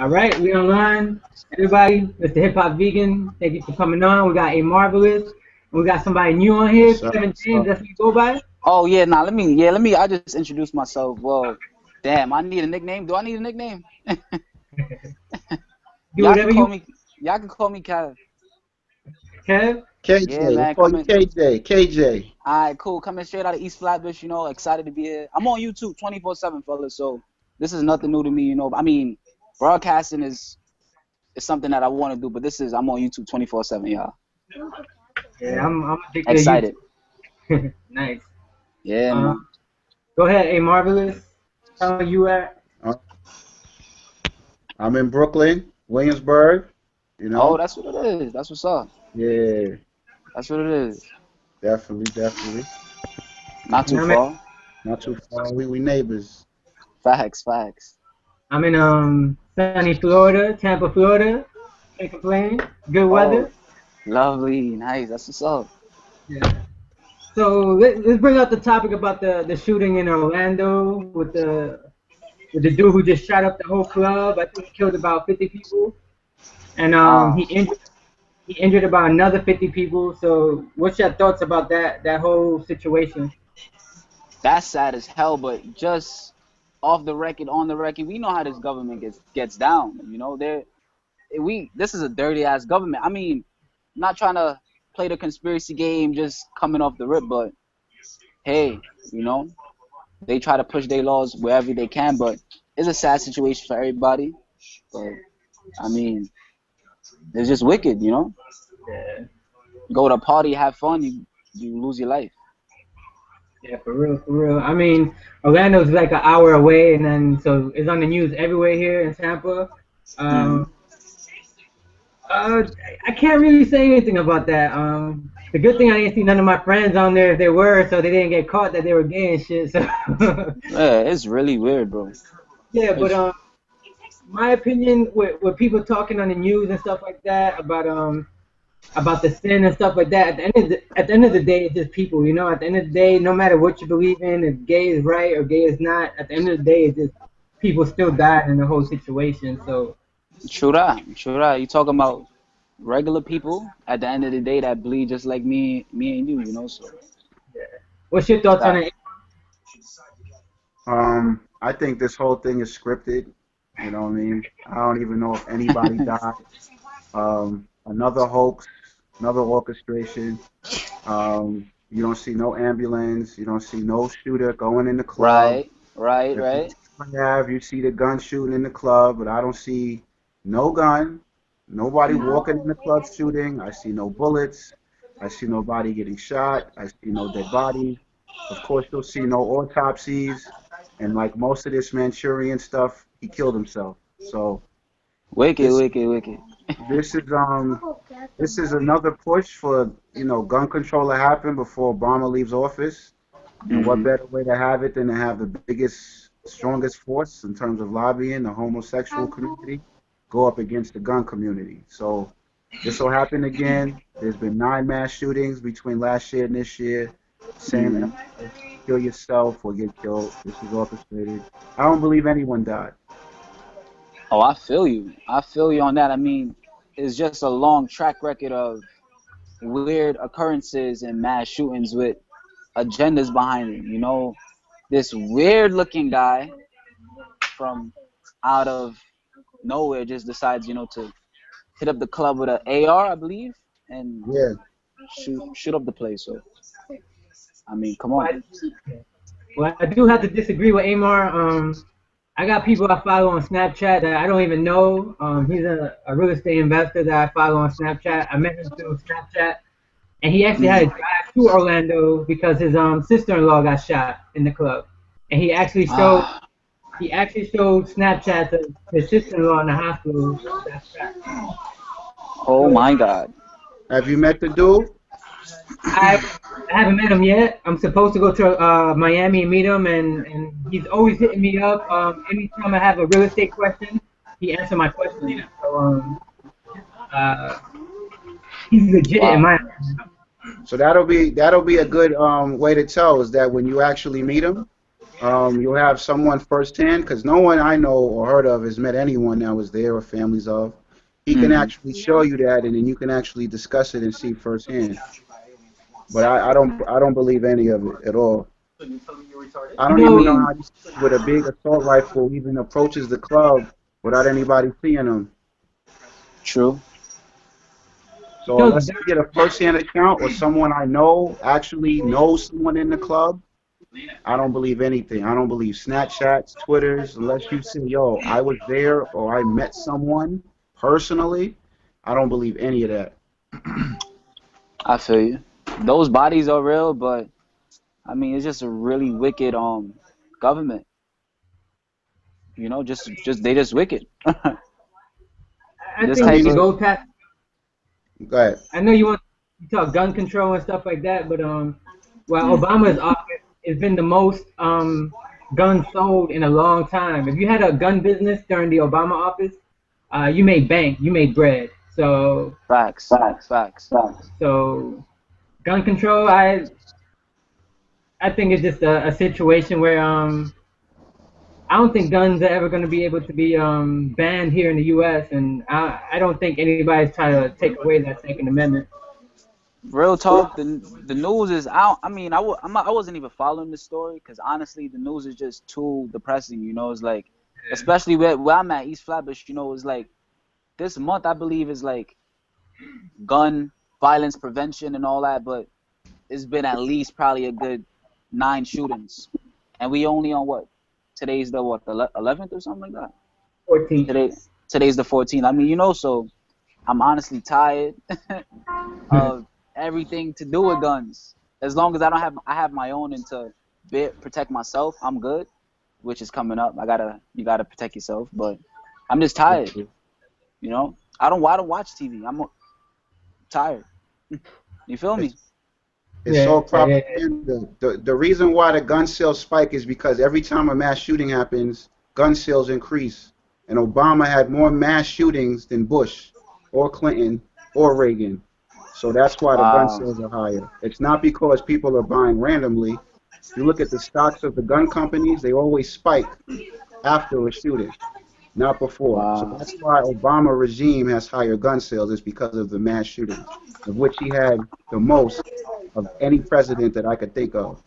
All right, we online. Everybody, Mr. Hip Hop Vegan, thank you for coming on. We got a marvelous. We got somebody new on here, What's up? Kevin What's James. up? That's what you go by. Oh yeah, nah. Let me. I just introduce myself. Well, damn. I need a nickname. Do I need a nickname? Do Y'all can whatever call you me. Y'all can call me Kev. Kev. Yeah, KJ. Let's man. call you KJ. KJ. Alright, cool. Coming straight out of East Flatbush. Excited to be here. I'm on YouTube 24/7, fellas. So this is nothing new to me. I mean, broadcasting is something that I want to do, but I'm on YouTube 24/7, y'all. Yeah, I'm addicted Excited. to YouTube. Nice. Yeah, man. Go ahead, a marvelous. Tell me where you at. Uh, I'm in Brooklyn, Williamsburg. You Oh, know. that's what it is. That's what's up. Yeah, That's what it is. definitely, definitely. Not And too far. Not too far. We neighbors. Facts, facts. I'm in sunny Florida, Tampa, Florida. Can't complain. Good Oh, weather. lovely, nice. That's what's up. Yeah. So let's bring up the topic about the shooting in Orlando with the dude who just shot up the whole club. I think he killed about 50 people, and Ah, he injured about another 50 people. So what's your thoughts about that whole situation? that's sad as hell. But just off the record, on the record, we know how this government gets down. This is a dirty ass government. I mean, not trying to play the conspiracy game, just coming off the rip, but hey, you know, they try to push their laws wherever they can. But it's a sad situation for everybody. But I mean, it's just wicked. Yeah, Go to a party, have fun, you lose your life. yeah, for real, for real. I mean, Orlando's like an hour away, and then so it's on the news everywhere here in Tampa. Hmm. Um, Uh, I can't really say anything about that. The good thing I didn't see none of my friends on there if they were, so they didn't get caught that they were gay and shit. So Yeah, it's really weird, bro. yeah, but It's my opinion with people talking on the news and stuff like that about the sin and stuff like that. At the end of the day, it's just people. At the end of the day, no matter what you believe in, if gay is right or gay is not, at the end of the day, it's just people still died in the whole situation. So true that, true that. You talking about regular people at the end of the day that bleed just like me and you. So yeah. What's your thoughts on sad. it? I think this whole thing is scripted. You know what I mean? I don't even know if anybody died. Another hoax, another orchestration. You don't see no ambulance. You don't see no shooter going in the club. Right, right, If you right. have, you see the gun shooting in the club, but I don't see no gun, nobody walking in the club shooting. I see no bullets. I see nobody getting shot. I see no dead bodies. Of course, you'll see no autopsies. And like most of this Manchurian stuff, he killed himself. So Wicked, this wicked, wicked. this is this is another push for gun control to happen before Obama leaves office. And what Hmm. better way to have it than to have the biggest, strongest force in terms of lobbying the homosexual community go up against the gun community? So this will happen again. There's been 9 mass shootings between last year and this year. Same Hmm. MO, kill yourself or get killed. This is orchestrated. I don't believe anyone died. Oh, I feel you. I feel you on that. I mean, it's just a long track record of weird occurrences and mass shootings with agendas behind it. This weird looking guy from out of nowhere just decides, to hit up the club with an AR, I believe, and Yeah. shoot up the place. So, I mean, come Well, on. well, I do have to disagree with Amar. I got people I follow on Snapchat that I don't even know. He's a real estate investor that I follow on Snapchat. I met him through Snapchat, and he actually had to Mm. drive to Orlando because his sister-in-law got shot in the club, and Ah, he actually showed Snapchat of his sister-in-law in the hospital that shot. oh So my God. Have you met the dude? I I haven't met him yet. I'm supposed to go to Miami and meet him, and he's always hitting me up. Anytime I have a real estate question, he answers my questions. So uh, he's legit in Wow. my opinion. So that'll be a good way to tell is that when you actually meet him, You'll have someone firsthand, because no one I know or heard of has met anyone that was there or families of. He can Hmm. actually show you that, and then you can actually discuss it and see firsthand. But I don't believe any of it at all. I You don't I even know know, how mean, these kids with a big assault rifle even approaches the club without anybody seeing them. true. you So know, unless I get a first-hand account or someone I know actually knows someone in the club, I don't believe anything. I don't believe Snapchats, Twitters, unless you say, yo, I was there or I met someone personally. I don't believe any of that. I feel you. Those bodies are real, but I mean, it's just a really wicked government. You know, just they just wicked. I This think we type should of go past. Go ahead. I know you want to talk gun control and stuff like that, but while mm, Obama's office has been the most guns sold in a long time. If you had a gun business during the Obama office, you made bank, you made bread. facts, facts. So gun control, I think it's just a situation where I don't think guns are ever going to be able to be banned here in the U.S. and I don't think anybody's trying to take away that Second Amendment. Real talk. The news is out. I mean, I wasn't even following the story because honestly, the news is just too depressing. You know, it's like, especially where I'm at, East Flatbush. You know, it's like this month I believe is like gun violence prevention and all that, but it's been at least probably a good 9 shootings, and we only on what? Today's the what? The 11th or something like that. 14. Today today's the 14th. I mean, you know, so I'm honestly tired of everything to do with guns. As long as I have my own and to protect myself, I'm good. Which is coming up. You gotta protect yourself. But I'm just tired. You know, I don't watch TV. I'm tired. You feel me? It's, it's Yeah, all yeah, propaganda. The reason why the gun sales spike is because every time a mass shooting happens, gun sales increase. And Obama had more mass shootings than Bush or Clinton or Reagan. So that's why the gun Wow. sales are higher. It's not because people are buying randomly. If you look at the stocks of the gun companies, they always spike after a shooting, not before. So Wow. that's why Obama regime has higher gun sales, is because of the mass shootings, of which he had the most of any president that I could think of.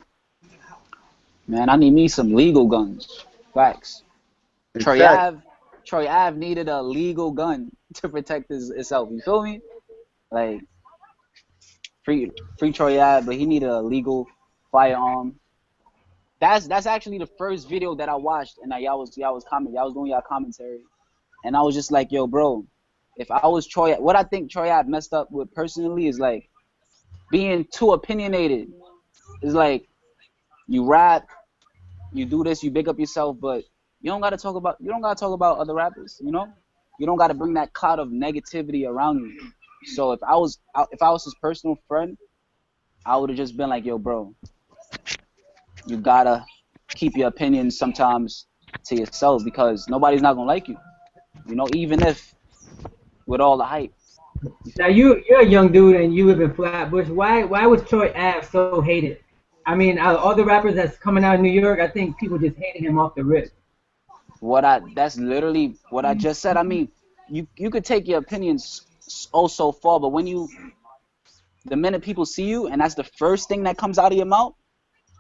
Man, I need me some legal guns. Facts. In Troy fact, Ave, Troy Ave needed a legal gun to protect himself. You feel me? Like free, free Troy Ave, but he needed a legal firearm. That's actually the first video that I watched, and y'all was doing y'all commentary, and I was just like, yo, bro, if I was Troy, what I think Troy Ave messed up with personally is like being too opinionated. It's like you rap, you do this, you big up yourself, but you don't gotta talk about other rappers, you know? You don't gotta bring that cloud of negativity around you. So if I was his personal friend, I would have just been like, yo, bro, you gotta keep your opinions sometimes to yourself because nobody's not gonna like you. You know, even if with all the hype. You now feel me? you're a young dude and you live in Flatbush. Why was Troy Ave so hated? I mean, out of all the rappers that's coming out of New York, I think people just hated him off the rip. That's literally what I just said. I mean, you could take your opinions so far, but the minute people see you and that's the first thing that comes out of your mouth,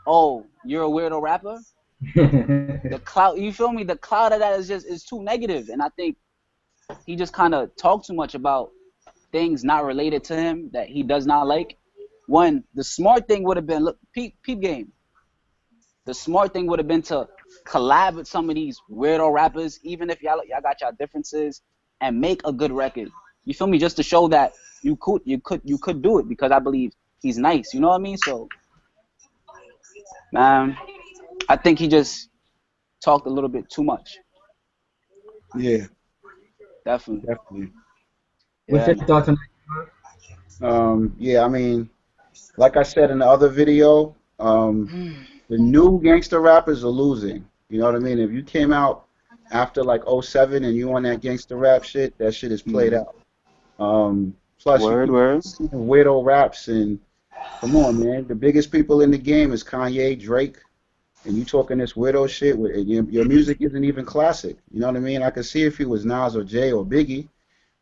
oh, you're a weirdo rapper. The cloud, you feel me? The cloud of that is too negative, and I think he just kind of talked too much about things not related to him that he does not like. When the smart thing would have been, look, peep game. The smart thing would have been to collab with some of these weirdo rappers, even if y'all got y'all differences, and make a good record. You feel me? Just to show that you could do it because I believe he's nice. You know what I mean? So, man, I think he just talked a little bit too much. yeah, Definitely. definitely. What's Yeah, your man. thoughts on Yeah, I mean, like I said in the other video, the new gangster rappers are losing. You know what I mean? If you came out after like '07 and you on that gangster rap shit, that shit is played Mm-hmm. out. Plus you Word, keep word. seeing weirdo raps and come on, man. The biggest people in the game is Kanye, Drake. and you talking this weirdo shit, your music isn't even classic. You know what I mean? I could see if he was Nas or Jay or Biggie,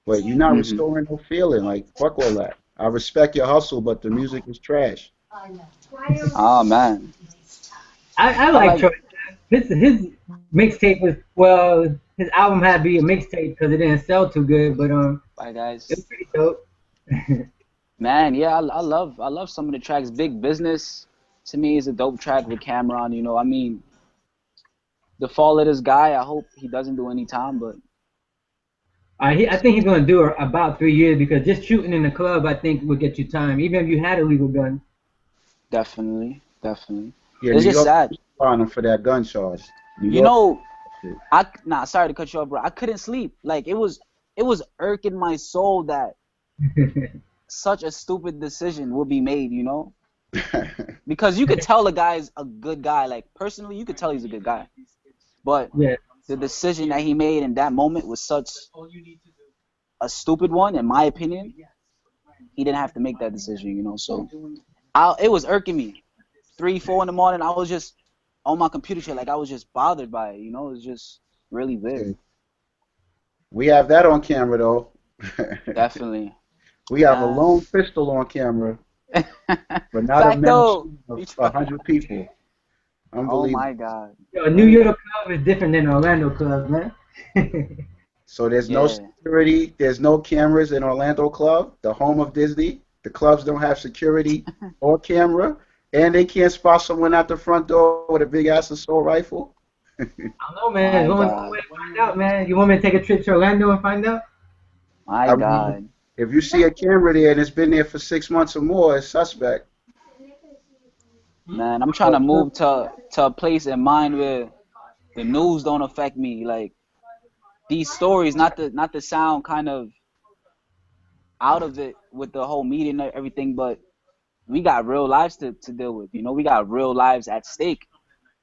but you're not Hmm. restoring no feeling. Like, fuck all that. I respect your hustle, but the music is trash. Oh man, I I like like. Troy. His mixtape was, well, his album had to be a mixtape because it didn't sell too good, but Bye it guys. was pretty dope. Man, yeah, I love some of the tracks. Big Business to me is a dope track with Cameron. You know, I mean, the fall of this guy. I hope he doesn't do any time, but I think he's gonna do about 3 years because just shooting in the club, I think, will get you time, even if you had a legal gun. definitely, definitely. Yeah, It's New just York sad. on him for that gun charge. New You York know, shit. sorry to cut you off, bro. I couldn't sleep. Like it was irking my soul that such a stupid decision will be made. You know, because you could tell the guy's a good guy. Like personally, you could tell he's a good guy, but Yeah. the decision that he made in that moment was such a stupid one, in my opinion. He didn't have to make that decision, you know. So it was irking me. 3, 4 in the morning, I was just on my computer shit, like I was just bothered by it, you know. It was just really weird. Yeah. We have that on camera though. Definitely. We have a Nah. lone pistol on camera, but not a mass Facto. shooting of 100 people. Oh Unbelievable. my god. Yo, New Crazy. York club is different than Orlando club, man. So there's no Yeah. security, there's no cameras in Orlando Club, the home of Disney. The clubs don't have security or camera, and they can't spot someone at the front door with a big ass assault rifle. I don't know, man. My There's only one god. way to find out, man. You want me to take a trip to Orlando and find out? My I mean, god. if you see a camera there and it's been there for 6 months or more, it's suspect. Man, I'm trying to move to a place in mind where the news don't affect me. Like these stories, not the sound kind of out of it with the whole media and everything, but we got real lives to deal with. You know, we got real lives at stake.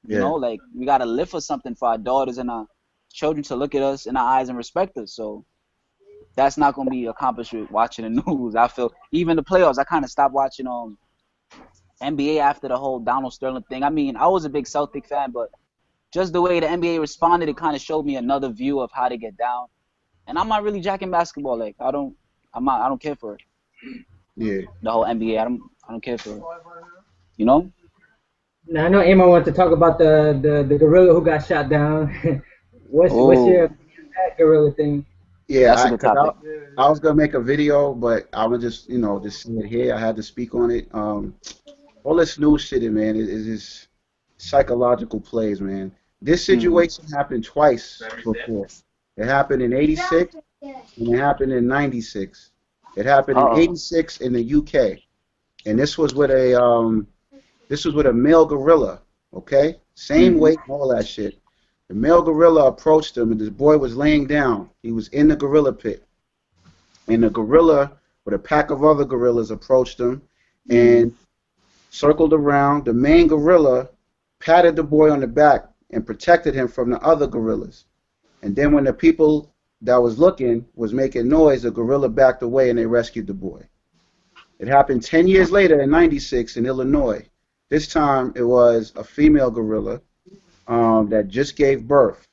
You Yeah. know, like we gotta live for something for our daughters and our children to look at us in our eyes and respect us. So that's not gonna be accomplished with watching the news. I feel even the playoffs. I kind of stopped watching NBA after the whole Donald Sterling thing. I mean, I was a big Celtic fan, but just the way the NBA responded, it kind of showed me another view of how to get down. And I'm not really jacking basketball. Like I don't care for it. Yeah. The whole NBA. I don't care for it. You know? Now I know Emma wants to talk about the gorilla who got shot down. What's your Oh, opinion on that gorilla thing? Yeah, that's a good topic. I was gonna make a video, but I was just, just say it here. I had to speak on it. All this news shit, man, is just psychological plays, man. This Hmm. situation happened twice before. It happened in '86 and it happened in '96. It happened in Uh-oh. '86 in the UK, and this was with a male gorilla. Okay, same Hmm. weight, all that shit. The male gorilla approached him, and this boy was laying down. He was in the gorilla pit, and the gorilla, with a pack of other gorillas, approached him Hmm. and circled around. The main gorilla patted the boy on the back and protected him from the other gorillas. And then when the people that was looking was making noise, the gorilla backed away and they rescued the boy. It happened 10 years later in '96 in Illinois. This time it was a female gorilla that just gave birth.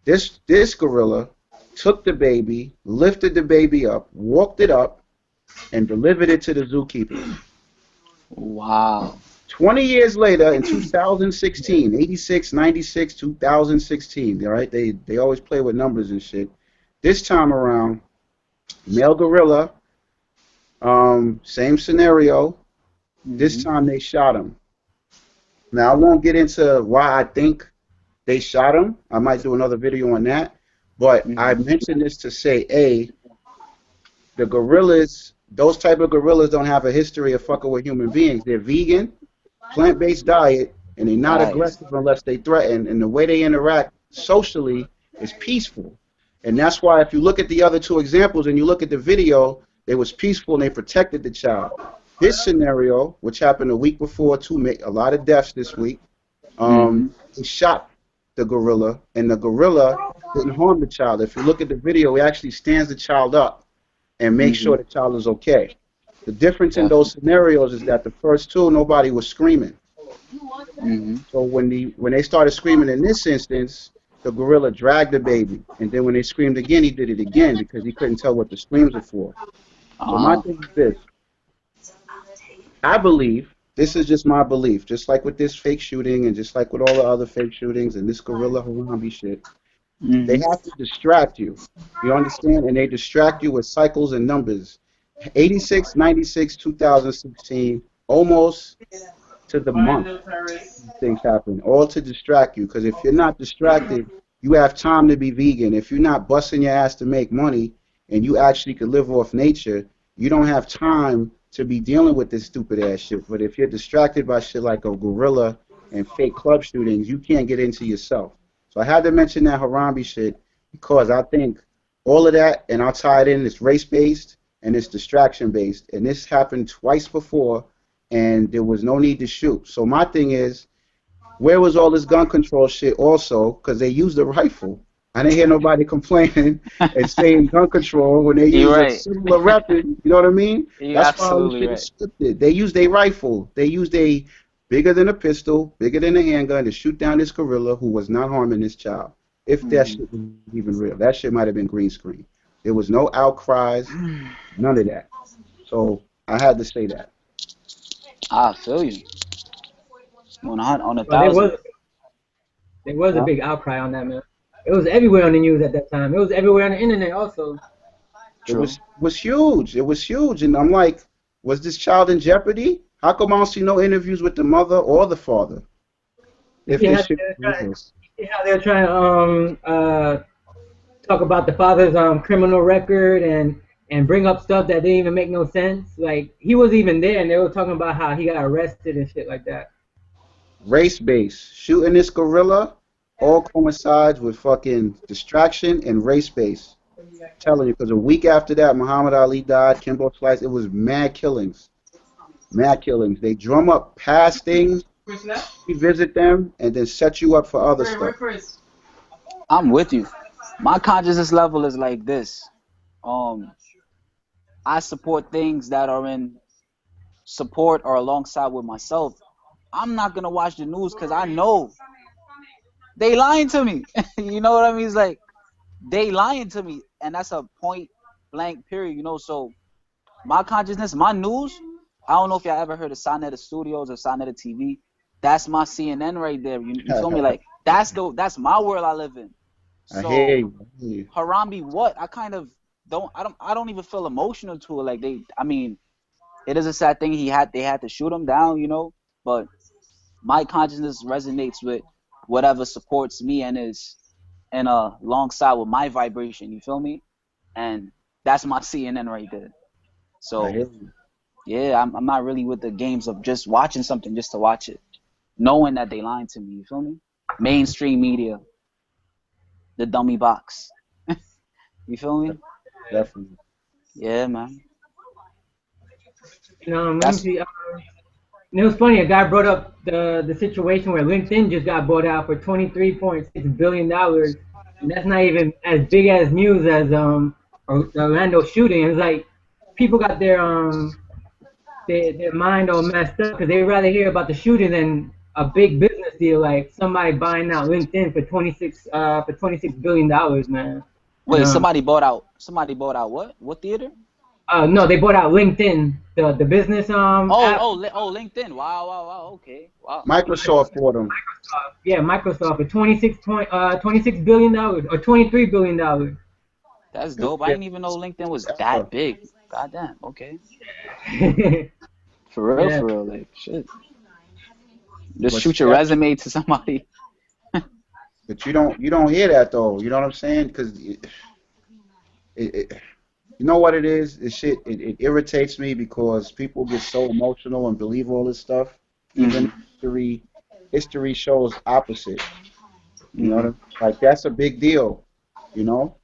This gorilla took the baby, lifted the baby up, walked it up, and delivered it to the zookeeper. Wow. 20 years later, in 2016, 86, 96, 2016, all right? They always play with numbers and shit. This time around, male gorilla, same scenario. This Hmm. time they shot him. Now, I won't get into why I think they shot him. I might do another video on that. But I Hmm. mentioned this to say, A, the gorillas, those type of gorillas don't have a history of fucking with human beings. They're vegan, plant-based diet, and they're not Right. aggressive unless they threaten. And the way they interact socially is peaceful. And that's why if you look at the other two examples and you look at the video, they was peaceful and they protected the child. This scenario, which happened a week before, a lot of deaths this week, Hmm. he shot the gorilla, and the gorilla didn't harm the child. If you look at the video, he actually stands the child up and makes Hmm. sure the child is okay. The difference in those Definitely. scenarios is that the first two, nobody was screaming. Mm-hmm. So when they started screaming in this instance, the gorilla dragged the baby, and then when they screamed again, he did it again because he couldn't tell what the screams were for. So my Uh-huh. thing is this: I believe this is just my belief, just like with this fake shooting and just like with all the other fake shootings and this gorilla Harambe shit. They Mm-hmm. have to distract you. You understand? And they distract you with cycles and numbers. 86, 96, 2016, almost to the month things happen, all to distract you. Because if you're not distracted, you have time to be vegan. If you're not busting your ass to make money and you actually could live off nature, you don't have time to be dealing with this stupid ass shit. But if you're distracted by shit like a gorilla and fake club shootings, you can't get into yourself. So I had to mention that Harambe shit because I think all of that, and I'll tie it in, it's race based and it's distraction based. And this happened twice before, and there was no need to shoot. So my thing is, where was all this gun control shit also? Because they used a rifle. I didn't hear nobody complaining and saying gun control when they You're use a right. similar weapon. You know what I mean? You're That's why all this absolutely shit right. is scripted. They used a rifle. They used a bigger than a pistol, bigger than a handgun to shoot down this gorilla who was not harming this child. If that Mm-hmm. shit was even real, that shit might have been green screen. There was no outcries, none of that. So I had to say that. I feel you. On a Well, thousand. there was a Huh? big outcry on that, man. It was everywhere on the news at that time. It was everywhere on the internet also. It True. was huge. It was huge, and I'm like, was this child in jeopardy? How come I don't see no interviews with the mother or the father You if see this how shit they're was trying, real? you see how they're trying to talk about the father's criminal record and bring up stuff that didn't even make no sense. Like he was even there, and they were talking about how he got arrested and shit like that. Race based shooting this gorilla all coincides with fucking distraction and race based. Telling you, because a week after that, Muhammad Ali died, Kimbo Slice. It was mad killings, mad killings. They drum up past things, revisit them, and then set you up for other stuff. I'm with you. My consciousness level is like this. Um, I support things that are in support or alongside with myself. I'm not gonna watch the news because I know they lying to me. You know what I mean? It's like they lying to me, and that's a point blank period. So my consciousness, my news. I don't know if y'all ever heard of Sonetta Studios or Sonetta TV. That's my CNN right there. You feel me? Like that's my world I live in. I hear So you. I hear you. Harambe, what? I kind of don't even feel emotional to it. Like I mean, it is a sad thing they had to shoot him down. But my consciousness resonates with whatever supports me and is and alongside with my vibration. You feel me? And that's my CNN right there. I So hear you. yeah, I'm not really with the games of just watching something just to watch it, knowing that they lying to me. You feel me? Mainstream media, the dummy box. You feel me? Definitely. Yeah, man. Let me That's see. And it was funny. A guy brought up the situation where LinkedIn just got bought out for $23.6 billion, and that's not even as big as news as the Orlando shooting. It's like people got their mind all messed up because they rather hear about the shooting than a big business deal like somebody buying out LinkedIn for $26 billion, man. And wait. Somebody bought out what? What theater? no, they bought out LinkedIn, the business app. LinkedIn. Wow, wow, wow. Okay, wow. Microsoft bought them. Yeah, Microsoft for $26 billion or $23 billion. That's dope. I Yeah, didn't even know LinkedIn was yeah. that big. God damn. Okay. Yeah, For real. Like shit. Just But shoot see your that, resume to somebody. but you don't hear that though. You know what I'm saying? Because it, you know what it is? This shit it irritates me because people get so emotional and believe all this stuff. Even Mhm. history shows opposite. You know what I Mhm. mean? Like that's a big deal. You know?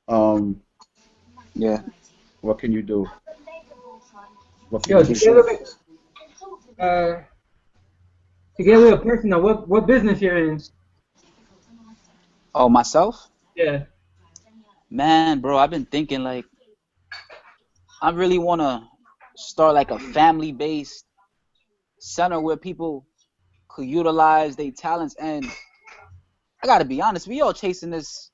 Um, Yeah. what can you do? What can yo, you For to do? get a sure. little bit, uh, to get a little personal, what business you're in? Oh, myself? Yeah. Man, bro, I've been thinking like I really wanna start like a family-based center where people could utilize their talents. And I gotta be honest, we all chasing this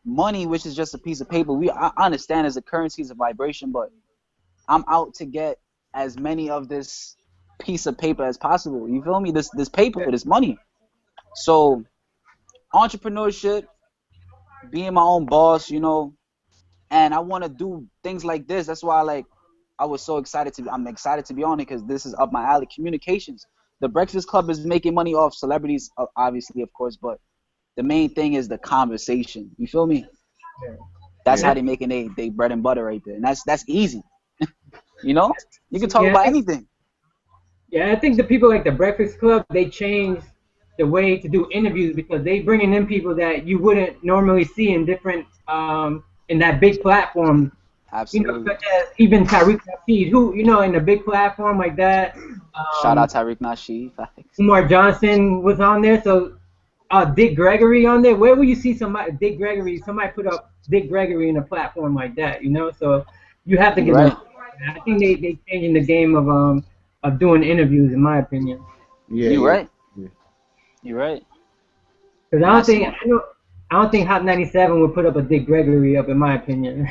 money, which is just a piece of paper. I understand as a currency, is a vibration, but I'm out to get as many of this piece of paper as possible. You feel me? This paper, this money. So entrepreneurship, being my own boss, and I want to do things like this. That's why I was so excited I'm excited to be on it because this is up my alley. Communications. The Breakfast Club is making money off celebrities, obviously, of course, but the main thing is the conversation. You feel me? Yeah. That's how Yeah. they making they bread and butter right there, and that's easy. You can talk Yeah, about anything. yeah, I think the people like the Breakfast Club, they changed the way to do interviews because they bringing in people that you wouldn't normally see in different in that big platform. Absolutely. Such as even Tariq Nasheed, who in a big platform like that. Shout out Tariq Nasheed. Facts. Umar Johnson was on there, so Dick Gregory on there. Where will you see Dick Gregory? Somebody put up Dick Gregory in a platform like that, So you have to You give them. right. I think they changing the game of doing interviews, in my opinion. Yeah, You yeah, right. yeah. You right. Because And that's I don't think Hot 97 would put up a Dick Gregory up, in my opinion.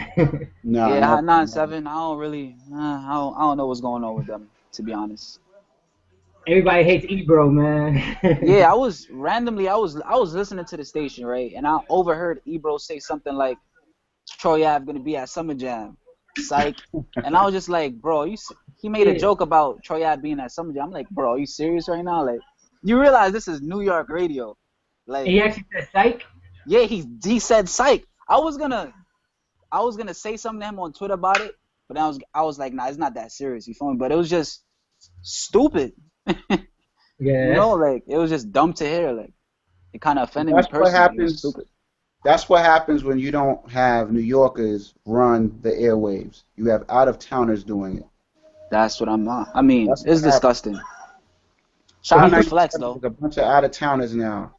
Nah, yeah. no, Hot nine no. seven. I don't really. I don't know what's going on with them, to be honest. Everybody hates Ebro, man. Yeah, I was randomly. I was listening to the station, right, and I overheard Ebro say something like, "Troy Ave gonna be at Summer Jam." Psych. And I was just like, bro, he made a Yeah. joke about Troy Ave being at Summer Jam. I'm like, bro, are you serious right now? Like, you realize this is New York radio. Like, He actually said psych. yeah, he said psych. I was gonna say something to him on Twitter about it, but I was like, nah, it's not that serious. You feel me? But it was just stupid. Yeah, Like it was just dumb to hear. Like it kind of offended me That's what personally. It was happens. stupid. That's what happens when you don't have New Yorkers run the airwaves. You have out of towners doing it. That's what I'm on. I mean, That's it's what happens. disgusting. Shout but out he's to from Flex 97 though. is a bunch of out of towners now.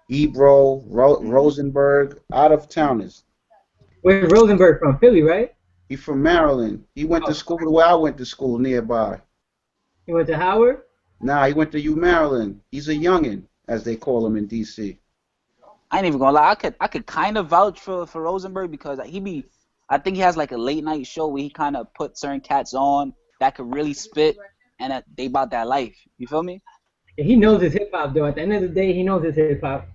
Ebro, Hmm. Rosenberg, out of towners. where's Rosenberg from? Philly, right? He from Maryland. He went to Oh, school the way I went to school nearby. he went to Howard. Nah, he went to U Maryland. He's a youngin, as they call him in DC. I ain't even gonna lie. I could kind of vouch for Rosenberg because I think he has like a late night show where he kind of put certain cats on that could really spit and that they about that life. You feel me? Yeah, he knows his hip hop though. At the end of the day, he knows his hip hop.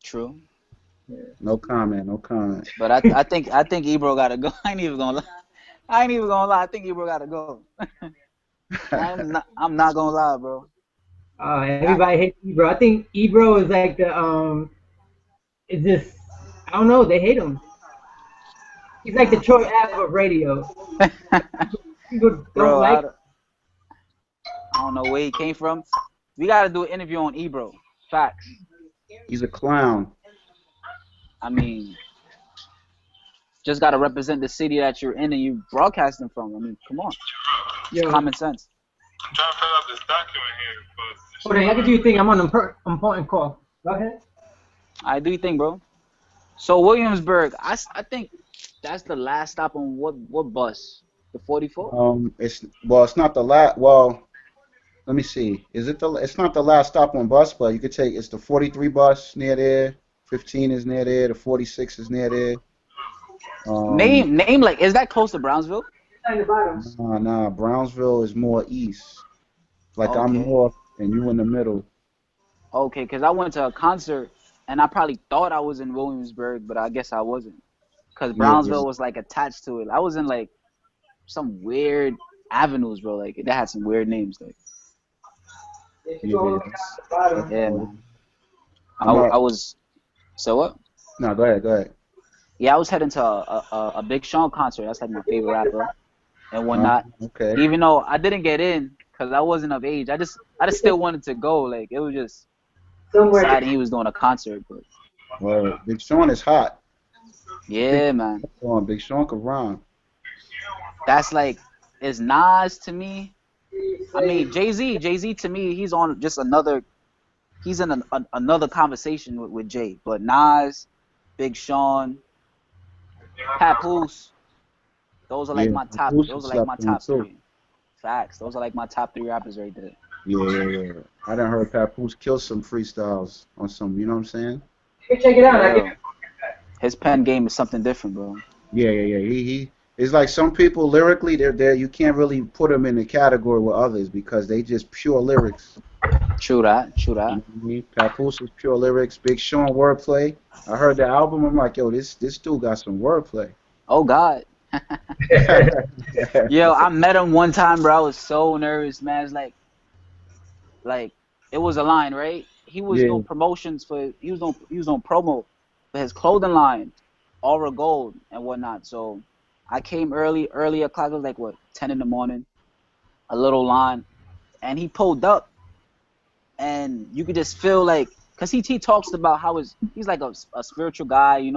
True. No comment, no comment. But I think Ebro gotta go. I ain't even gonna lie. I ain't even gonna lie. I think Ebro gotta go. I'm not gonna lie, bro. I, Everybody hates Ebro. I think Ebro is like it's just, I don't know. They hate him. He's like the Troy Ave of radio. People don't bro, like. I don't know where he came from. We gotta do an interview on Ebro. Facts. He's a clown. I mean, just gotta represent the city that you're in and you broadcasting from. I mean, come on. It's Yo, common sense. I'm trying to fill out this document here, but hold on. I can do your thing. I'm on an important call. Go ahead. I do you think, bro? So Williamsburg, I think that's the last stop on what bus? The 44? It's not the last. Well, let me see. It's not the last stop on bus, but you could take. It's the 43 bus near there. 15 is near there. The 46 is near there. Name like is that close to Brownsville? At the bottom. Nah. Brownsville is more east. Like I'm Okay. north and you in the middle. Okay, because I went to a concert and I probably thought I was in Williamsburg, but I guess I wasn't. Because Yeah, yeah, Brownsville was like attached to it. I was in like some weird avenues, bro. Like they had some weird names. Like If you yeah. go look at the bottom. yeah, man. I, I'm not. I was so what? No, go ahead. Go ahead. Yeah, I was heading to a Big Sean concert. That's like my favorite rapper and whatnot. Okay. Even though I didn't get in because I wasn't of age, I just still wanted to go. Like it was just Somewhere. exciting. He was doing a concert, but Well, Big Sean is hot. yeah, man. Big Sean can rhyme. That's like it's Nas to me. I mean Jay-Z to me, he's on just another. He's in another conversation with Jay. But Nas, Big Sean, Papoose, those are like Yeah, my top. Boosie Those are like my slept on top too. three. Facts. Those are like my top three rappers right there. Yeah, yeah, yeah. I done heard Papoose kill some freestyles on some, you know what I'm saying? You can check it out. For I give real. His pen game is something different, bro. Yeah, yeah, yeah. He it's like some people lyrically they're there. You can't really put them in the category with others because they just pure lyrics. True that. True You that. know what I mean? Papoose is pure lyrics. Big Sean wordplay. I heard the album. I'm like, yo, this dude got some wordplay. Oh God. it. Yo, I met him one time, bro. I was so nervous, man. It's like it was a line, right? He was Yeah. doing promotions for he was on promo for his clothing line, Aura Gold and whatnot. So I came early o'clock. It was like what 10 in the morning. A little line, and he pulled up, and you could just feel like, cause he talks about how he's like a spiritual guy,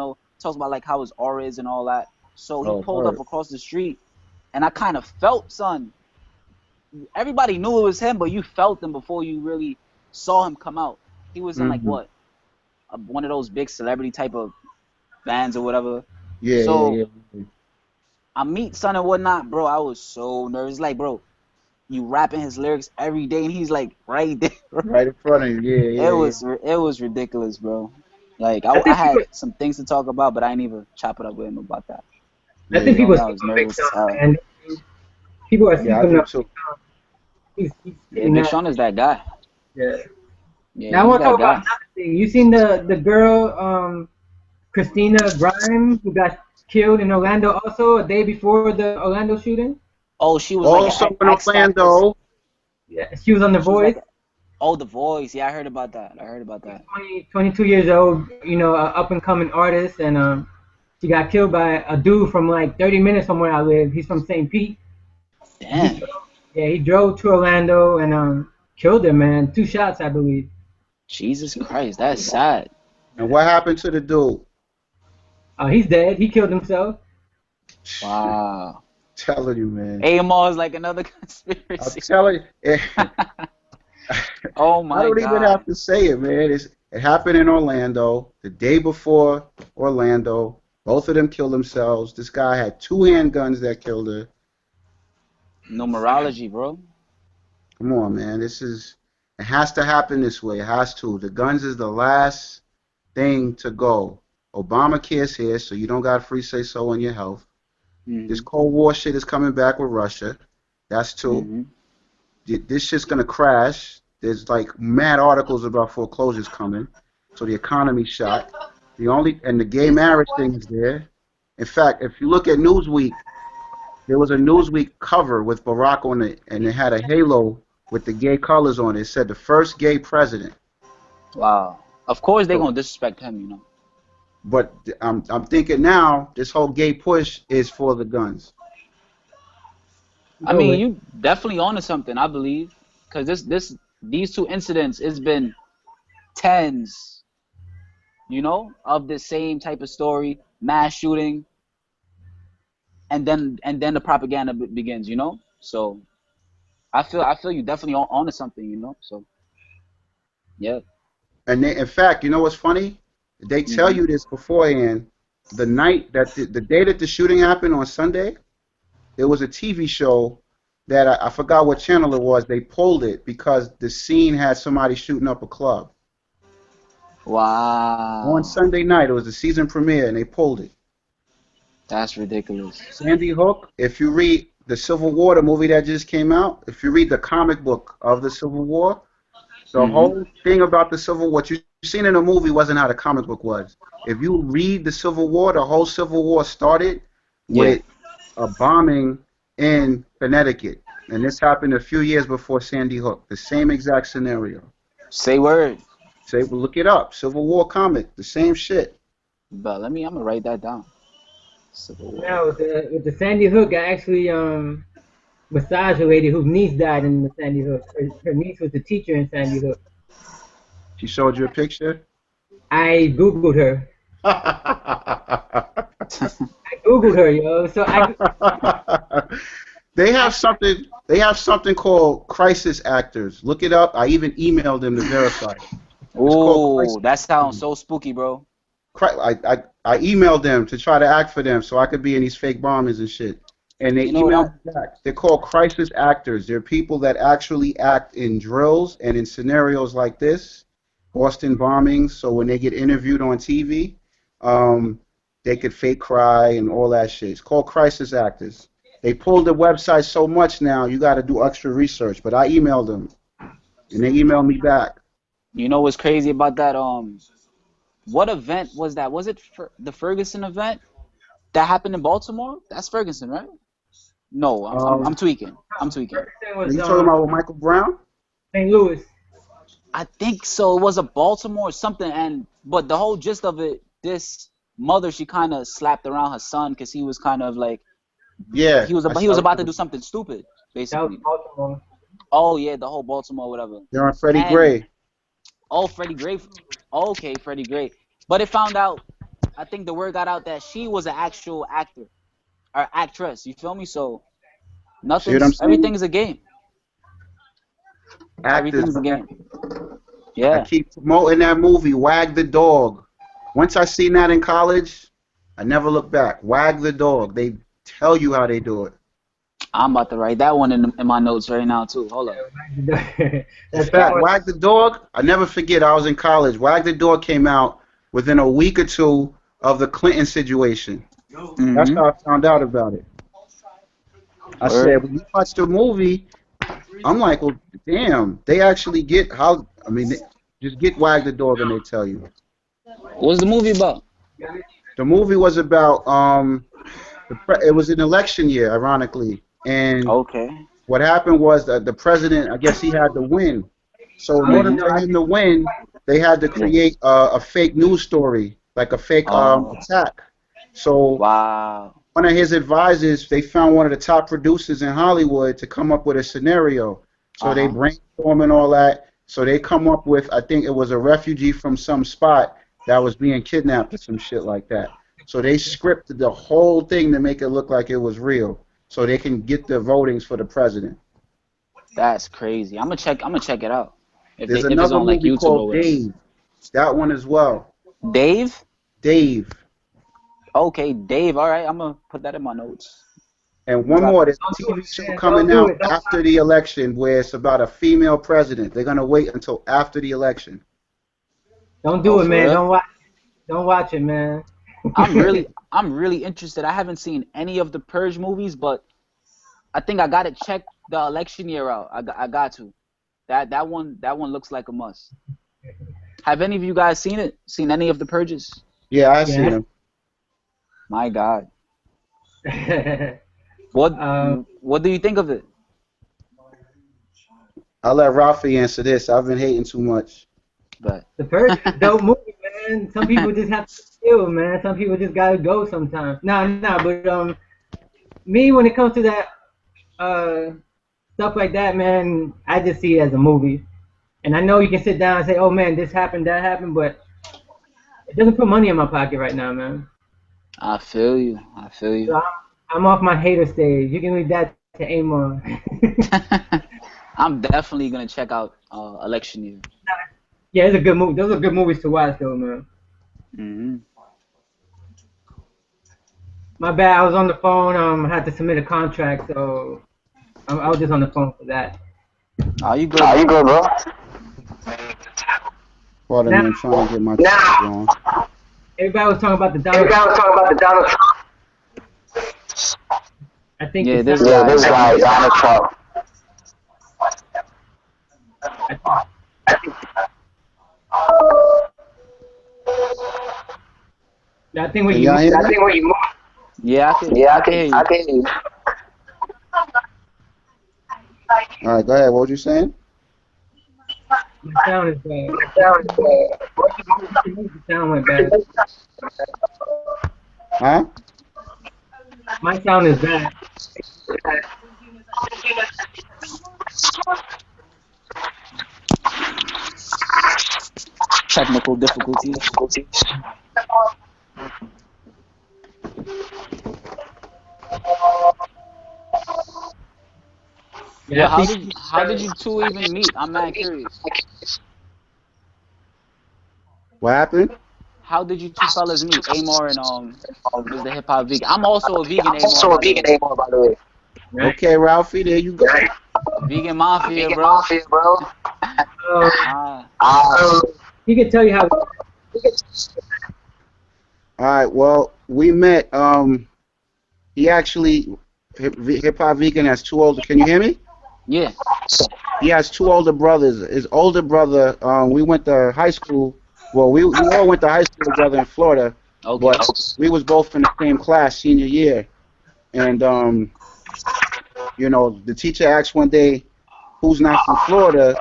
talks about like how his aura is and all that. So he Oh, pulled up word. across the street, and I kind of felt, son. Everybody knew it was him, but you felt him before you really saw him come out. He was in like Hmm. what, one of those big celebrity type of bands or whatever. Yeah, So yeah, yeah. I meet son and whatnot, bro. I was so nervous. Like, bro, you rapping his lyrics every day, and he's like right there. Right in front of you. Yeah, It yeah, yeah. was ridiculous, bro. Like I I think people, had some things to talk about, but I didn't even chop it up with him about that. I Yeah, think You yeah. know people me, I sleep was on Big nervous as Sean, hell. man. People are Yeah, I sleeping do on too. He's Yeah, pretty Big nice. Sean is that guy. Yeah. Yeah, Now I he's want to that talk about guy. another thing. You seen the girl Christina Grimes who got killed in Orlando also a day before the Orlando shooting? Oh, she was like Also an in X Factors. Orlando. Yeah, she was on The She was Voice. like, oh, The Voice. Yeah, I heard about that. I heard about She's that. 22 years old, up and coming artist, and she got killed by a dude from like 30 minutes from where I live. He's from St. Pete. He Damn. drove, yeah, he drove to Orlando and killed her, man. 2 shots, I believe. Jesus Christ, that's sad. And what happened to the dude? He's dead. He killed himself. Wow. Telling you, man. AMR is like another I'm conspiracy. telling you. Oh I my don't even have God. to say it, man. It happened in Orlando the day before Orlando. Both of them killed themselves. This guy had two handguns that killed her. Numerology, bro. Come on, man. It has to happen this way. It has to. The guns is the last thing to go. Obamacare's here, so you don't got free say so on your health. This Mhm. Cold War shit is coming back with Russia. That's two. Mhm. This shit's gonna crash. There's like mad articles about foreclosures coming, so the economy's shot. The gay marriage thing is there. In fact, if you look at Newsweek, there was a Newsweek cover with Barack on it, and it had a halo with the gay colors on it. It said the first gay president. Wow. Of course they So, gonna disrespect him. but I'm thinking now this whole gay push is for the guns. I Go mean, with. you definitely onto something, I believe, because these two incidents, it's been tens, of the same type of story, mass shooting, and then the propaganda begins. So I feel you definitely onto something. So yeah. And in fact, you know what's funny? They tell Mhm. you this beforehand. The day that the shooting happened on Sunday, there was a TV show that I forgot what channel it was. They pulled it because the scene had somebody shooting up a club. On Wow, Sunday night, it was the season premiere, and they pulled it. that's ridiculous. Sandy Hook, if you read the Civil War, the movie that just came out, if you read the comic book of the Civil War, the Mhm. whole thing about the Civil War, what you seen in the movie wasn't how the comic book was. If you read the Civil War, the whole Civil War started Yeah. with a bombing in Connecticut. And this happened a few years before Sandy Hook. The same exact scenario. Say word. Say, well, look it up. Civil War comic, the same shit. But I'm gonna write that down. Civil War. Now with the Sandy Hook, I actually massaged a lady whose niece died in the Sandy Hook. Her niece was the teacher in Sandy Hook. She showed you a picture? I googled her. I googled her, yo. So I I They have something called crisis actors. Look it up. I even emailed them to verify it. It's called Oh, crisis that sounds actors. so spooky, bro. I emailed them to try to act for them so I could be in these fake bombings and shit. and they You know what emailed me back. They're called crisis actors. They're people that actually act in drills and in scenarios like this, Boston bombings. So when they get interviewed on TV, they could fake cry and all that shit. It's called crisis actors. They pulled the website so much now, you got to do extra research. But I emailed them, and they emailed me back. You know what's crazy about that? What event was that? Was it the Ferguson event that happened in Baltimore? That's Ferguson, right? No, I'm Um, tweaking. I'm tweaking. Ferguson are was you talking about with Michael Brown? St. Louis. I think so. It was a Baltimore or something, but the whole gist of it, this mother, she kind of slapped around her son because he was kind of like Yeah, he was about to do something stupid, That was basically. Baltimore. Oh yeah, the whole Baltimore whatever. they're on Freddie And Gray. oh, Freddie Gray. Okay, Freddie Gray. But it found out. I think the word got out that she was an actual actor or actress. You feel me? So See what I'm saying? everything is a game. Actors, Everything is a man. game. I Yeah. keep promoting that movie, Wag the Dog. Once I seen that in college, I never looked back. Wag the Dog. They tell you how they do it. I'm about to write that one in my notes right now too. Hold up. In That's fact, that Wag the Dog, I never forget, I was in college. Wag the Dog came out within a week or two of the Clinton situation. That's Mm-hmm. how I found out about it. I Word. said, when you watch the movie, I'm like, well, damn, they actually get how, I mean, just get Wag the Dog and they tell you. What's the movie about? The movie was about, it was an election year, ironically. And Okay. what happened was that the president, I guess he had to win. So in order Mm-hmm. for him to win, they had to Yeah. create a fake news story, like a fake Oh. attack. So Wow. one of his advisors, they found one of the top producers in Hollywood to come up with a scenario. So they Uh-huh. brainstorm and all that. So they come up with, I think it was a refugee from some spot that was being kidnapped or some shit like that. So they scripted the whole thing to make it look like it was real, so they can get the votings for the president. That's crazy. I'm gonna check it out. There's If it's another on like movie YouTube or called whatever. Dave. That one as well. Dave? Dave. Okay, Dave. All right, I'm gonna put that in my notes. And one Drop more, it. there's a Don't do TV it, show man. coming Don't do out it. Don't, after the election where it's about a female president. They're gonna wait until after the election. don't do Oh, it, for man. real? Don't watch it, man. I'm really interested. I haven't seen any of the Purge movies, but I think I gotta check the election year out. I got to. That one looks like a must. Have any of you guys seen it? Seen any of the Purges? Yeah, I seen Yeah. him. My God. What um, what do you think of it? I'll let Rafi answer this. I've been hating too much. But the first dope movie, man. Some people just have to chill, man. Some people just gotta go sometimes. Nah, but me when it comes to that stuff like that, man, I just see it as a movie. And I know you can sit down and say, oh man, this happened, that happened, but it doesn't put money in my pocket right now, man. I feel you. I feel So you. I'm off my hater stage. You can leave that to Amon. I'm definitely gonna check out election year. Yeah, it's a good movie. Those are good movies to watch, though, man. Hmm. My bad. I was on the phone. I had to submit a contract, so I was just on the phone for that. Are you good, bro? Now, Pardon me, I'm trying to get my check on. everybody was talking about the Donald. I think Yeah, the this sound- guy. Donald Trump. I think when Can you y'all hear I me? think when you move, Yeah, I can hear you. I can hear you. All right, go ahead. What was you saying? my sound is bad. The sound went bad. Huh? My sound is bad. Technical difficulties. Yeah, I how did you two even meet? I'm mad curious. What happened? how did you two fellas meet? Amor and Mr. Hip Hop Vegan. I'm also a vegan, Amor, by the way. Right. Okay, Ralphie, there you go. Vegan Mafia, bro. Ah, He can tell you how. All right, well, we met. He actually, Hip Hop Vegan has two older. Can you hear me? yeah. He has two older brothers. His older brother, we went to high school. Well, we all went to high school together in Florida, Okay. but we was both in the same class senior year. And you know, the teacher asked one day, "Who's not from Florida?"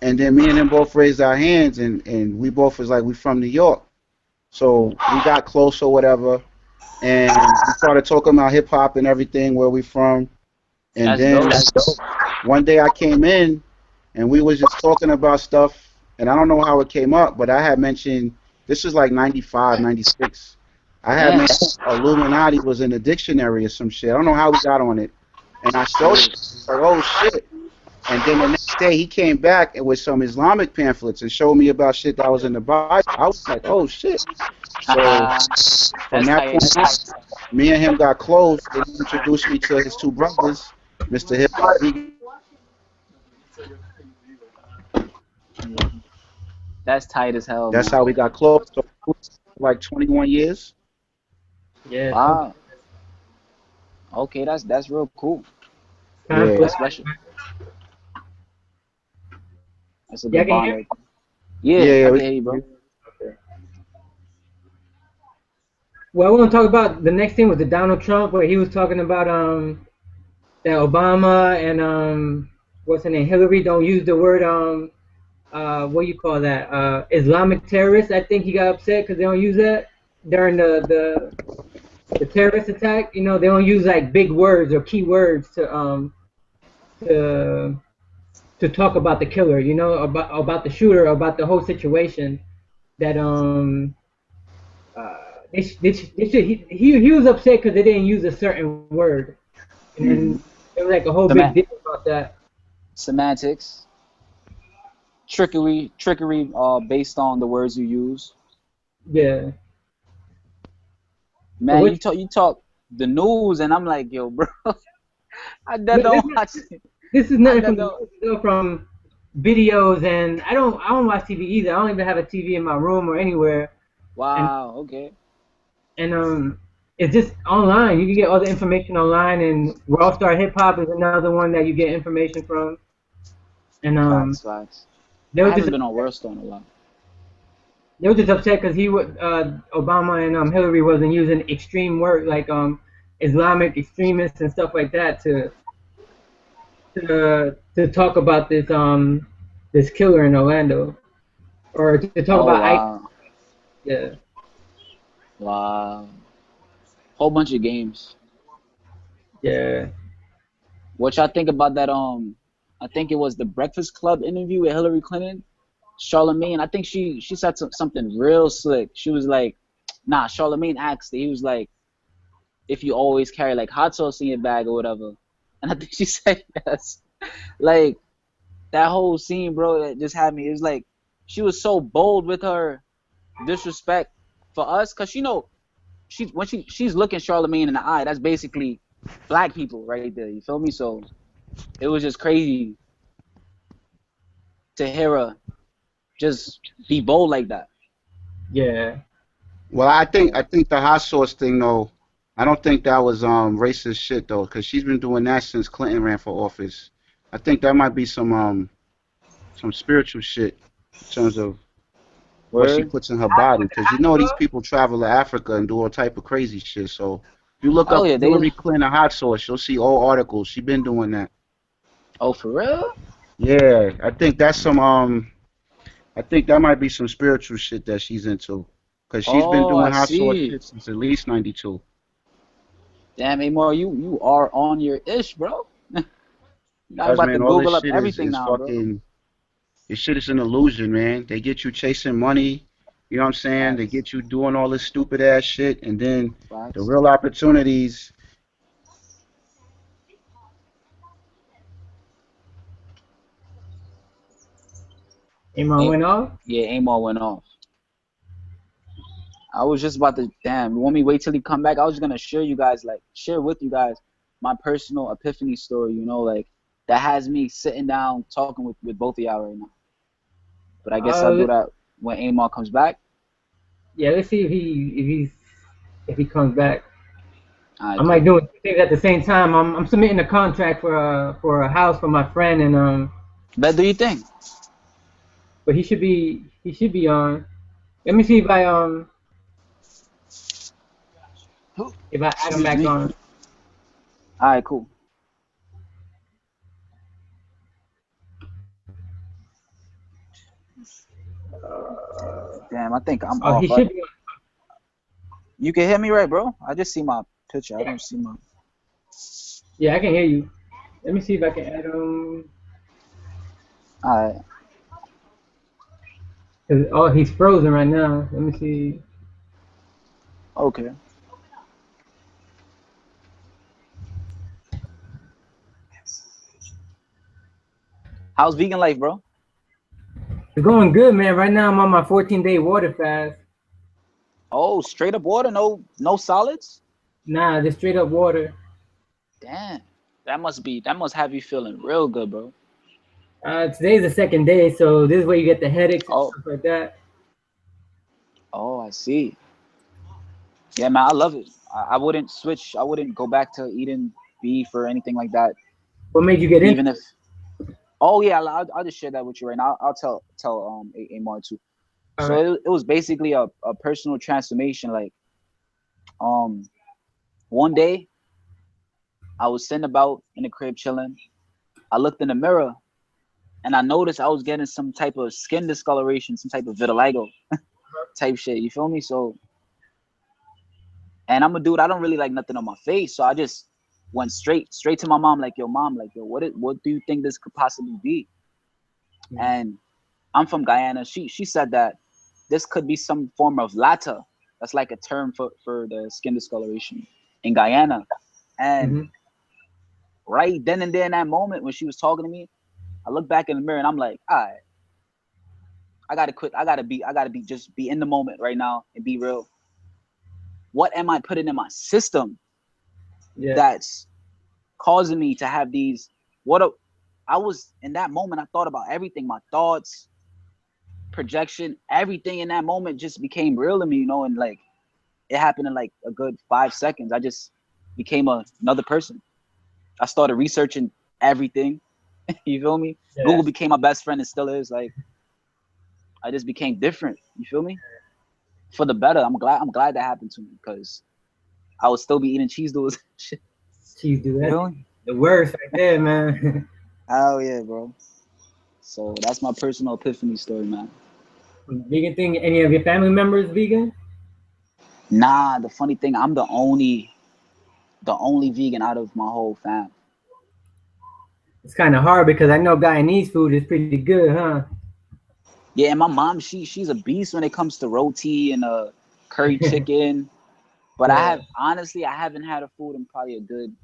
And then me and him both raised our hands, and we both was like, "We from New York." So we got close or whatever, and we started talking about hip hop and everything, where we from. And That's then dope. one day I came in, and we was just talking about stuff, and I don't know how it came up, but I had mentioned, this was like 95, 96. I had Damn. mentioned Illuminati was in the dictionary or some shit. I don't know how we got on it. And I showed him, like, oh shit. And then the next day he came back with some Islamic pamphlets and showed me about shit that was in the Bible. I was like, oh shit. So from That's that tight. point on, me and him got close. They introduced me to his two brothers, Mr. Hip Hop Vegan. That's tight as hell, That's man. how we got close. So like 21 years. Yeah. Wow. Okay, that's real cool. Yeah. That's special. That's a Yeah, I good can bond hear. right there. Yeah, Yeah, yeah. I can hear you, bro. Well, I want to talk about the next thing was the Donald Trump, where he was talking about that Obama and what's her name, Hillary don't use the word what do you call that, Islamic terrorists. I think he got upset because they don't use that during the terrorist attack. You know, they don't use like big words or key words to to talk about the killer. You know, about the shooter, about the whole situation. That he was upset because they didn't use a certain word, and then there was like a whole big Sema- deal about that. Semantics, trickery, based on the words you use. Yeah. So Man, which you talk the news, and I'm like, yo, bro, I no, done don't watch it. this is I nothing done from the don't. news, it's all from videos, and I don't watch TV either. I don't even have a TV in my room or anywhere, and Wow. Okay. and it's just online. You can get all the information online, and Raw Star Hip Hop is another one that you get information from, and Facts. they I were just haven't been on World Star in a while. they were just upset because he would Obama and Hillary wasn't using extreme words like Islamic extremists and stuff like that to talk about this killer in Orlando, or to talk Oh about ISIS. wow. Yeah, Wow. Whole bunch of games. yeah. What y'all think about that? I think it was the Breakfast Club interview with Hillary Clinton, Charlemagne. I think she said something real slick. She was like, nah. Charlemagne asked her, he was like, if you always carry like hot sauce in your bag or whatever, and I think she said yes. Like that whole scene, bro, that just had me. It was like she was so bold with her disrespect for us, cause you know she's looking Charlemagne in the eye. That's basically black people right there. You feel me? So it was just crazy to hear her just be bold like that. Yeah. Well, I think the hot sauce thing though, I don't think that was racist shit though, because she's been doing that since Clinton ran for office. I think that might be some spiritual shit in terms of what she Word. puts in her body, because you know these people travel to Africa and do all type of crazy shit. So if you look Oh up yeah, Hillary Clinton hot sauce, you'll see all articles. She been doing that. Oh, for real? Yeah, I think that's some I think that might be some spiritual shit that she's into, because she's been Oh, I doing hot sauce see. shit since at least '92. Damn, Amor, you are on your ish, bro. I'm Guys, about to man, all this Google up shit everything is now, bro. fucking. This shit is an illusion, man. They get you chasing money. You know what I'm saying? They Facts. get you doing all this stupid ass shit, and then the Facts. real opportunities. Amon A- went off. yeah, Amor went off. I was just about to, damn, you want me to wait till he come back? I was gonna share with you guys my personal epiphany story, like that has me sitting down talking with both of y'all right now. But I guess I'll do that when Amar comes back. Yeah, let's see if he comes back. All right, I might cool. do it things at the same time. I'm submitting a contract for a house for my friend, and But do you think? but he should be on. Let me see if I add him Excuse back me. on. All right, cool. Damn, I think I'm Oh, he off. should be on. You can hear me, right, bro? I just see my picture. I don't see my. Yeah, I can hear you. Let me see if I can add him. All right. Oh, he's frozen right now. Let me see. Okay. How's vegan life, bro? It's going good, man. Right now I'm on my 14-day water fast. Oh, straight up water, no solids. Nah, just straight up water. Damn, that must have you feeling real good, bro. Today's the second day, so this is where you get the headaches and Oh, stuff like that. oh, I see. Yeah, man, I love it. I wouldn't switch. I wouldn't go back to eating beef or anything like that, What made you get into even it? if. Oh yeah, I'll just share that with you right now. I'll tell Amar too. All So right. it was basically a personal transformation. Like um one day I was sitting about in the crib chilling. I looked in the mirror and I noticed I was getting some type of skin discoloration, some type of vitiligo type shit. You feel me? So, and I'm a dude. I don't really like nothing on my face, so I just went straight to my mom. Like, yo, mom, like, yo, what do you think this could possibly be? And I'm from Guyana. She said that this could be some form of lata. That's like a term for the skin discoloration in Guyana. And Mm-hmm. right then and there in that moment when she was talking to me, I look back in the mirror and I'm like, all right, I gotta quit. Just be in the moment right now and be real. What am I putting in my system Yeah. that's causing me to have these? I was in that moment. I thought about everything, my thoughts, projection, everything in that moment just became real to me, and like it happened in like a good 5 seconds. I just became another person. I started researching everything. You feel me? Yeah. Google became my best friend and still is. Like I just became different. You feel me? For the better. I'm glad that happened to me because I would still be eating cheese doodles. Shit. Jeez, dude, You that's feel me? the worst right there, man. Oh yeah, bro. So that's my personal epiphany story, man. Vegan thing. Any of your family members vegan? Nah, the funny thing, I'm the only vegan out of my whole fam. It's kind of hard because I know Guyanese food is pretty good, huh? Yeah, and my mom, she's a beast when it comes to roti and curry chicken. But Yeah. I haven't had a food in probably a good